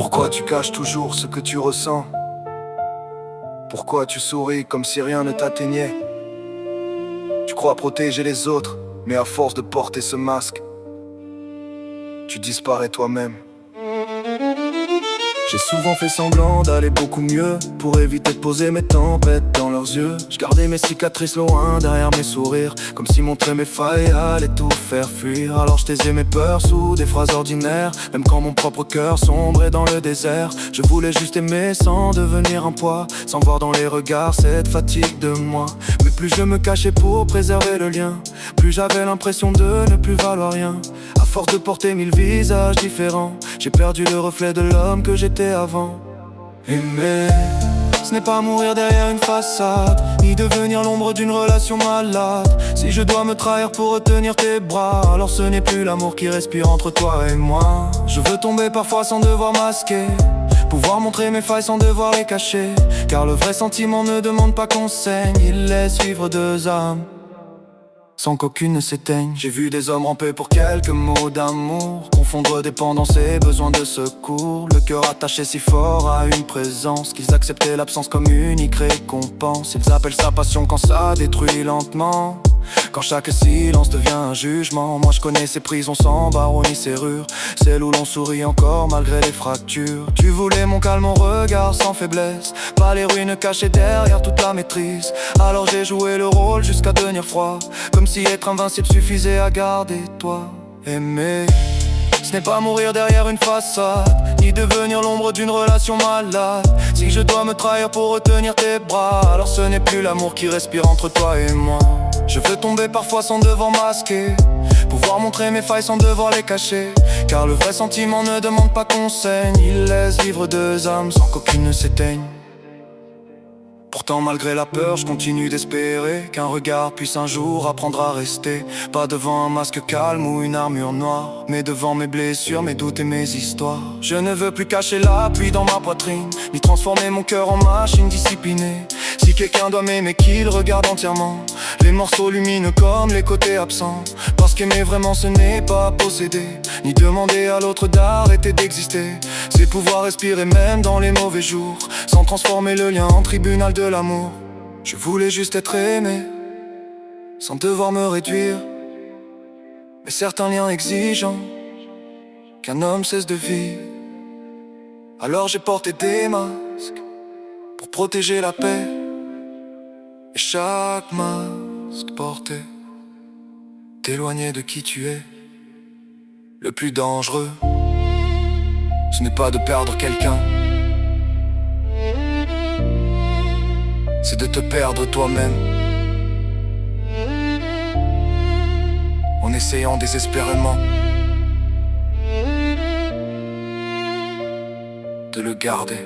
Pourquoi tu caches toujours ce que tu ressens? Pourquoi tu souris comme si rien ne t'atteignait? Tu crois protéger les autres, mais à force de porter ce masque, tu disparais toi-même. J'ai souvent fait semblant d'aller beaucoup mieux pour éviter de poser mes tempêtes dans leurs yeux. Je gardais mes cicatrices loin derrière mes sourires, comme si montrer mes failles allait tout faire fuir. Alors je taisais mes peurs sous des phrases ordinaires, même quand mon propre cœur sombrait dans le désert. Je voulais juste aimer sans devenir un poids, sans voir dans les regards cette fatigue de moi. Mais plus je me cachais pour préserver le lien, plus j'avais l'impression de ne plus valoir rien. À force de porter 1000 visages différents, j'ai perdu le reflet de l'homme que j'étais avant. Aimer, ce n'est pas mourir derrière une façade, ni devenir l'ombre d'une relation malade. Si je dois me trahir pour retenir tes bras, alors ce n'est plus l'amour qui respire entre toi et moi. Je veux tomber parfois sans devoir masquer, pouvoir montrer mes failles sans devoir les cacher, car le vrai sentiment ne demande pas qu'on saigne, il laisse vivre deux âmes sans qu'aucune ne s'éteigne. J'ai vu des hommes ramper pour quelques mots d'amour, confondre dépendance et besoin de secours. Le cœur attaché si fort à une présence qu'ils acceptaient l'absence comme unique récompense. Ils appellent ça passion quand ça détruit lentement, quand chaque silence devient un jugement. Moi je connais ces prisons sans barreaux ni serrure, celles où l'on sourit encore malgré les fractures. Tu voulais mon calme, mon regard sans faiblesse, pas les ruines cachées derrière toute la maîtrise. Alors j'ai joué le rôle jusqu'à devenir froid, comme si être invincible suffisait à garder toi. Aimer, ce n'est pas mourir derrière une façade, ni devenir l'ombre d'une relation malade. Si je dois me trahir pour retenir tes bras, alors ce n'est plus l'amour qui respire entre toi et moi. Je veux tomber parfois sans devoir masquer, pouvoir montrer mes failles sans devoir les cacher, car le vrai sentiment ne demande pas qu'on saigne, il laisse vivre deux âmes sans qu'aucune ne s'éteigne. Pourtant malgré la peur, je continue d'espérer qu'un regard puisse un jour apprendre à rester, pas devant un masque calme ou une armure noire, mais devant mes blessures, mes doutes et mes histoires. Je ne veux plus cacher la pluie dans ma poitrine, ni transformer mon cœur en machine disciplinée. Si quelqu'un doit m'aimer, qu'il regarde entièrement les morceaux lumineux comme les côtés absents, parce qu'aimer vraiment ce n'est pas posséder, ni demander à l'autre d'arrêter d'exister. C'est pouvoir respirer même dans les mauvais jours, sans transformer le lien en tribunal de l'amour. Je voulais juste être aimé, sans devoir me réduire, mais certains liens exigeants qu'un homme cesse de vivre. Alors j'ai porté des masques pour protéger la paix, et chaque masque porté t'éloignait de qui tu es. Le plus dangereux, ce n'est pas de perdre quelqu'un, c'est de te perdre toi-même, en essayant désespérément de le garder.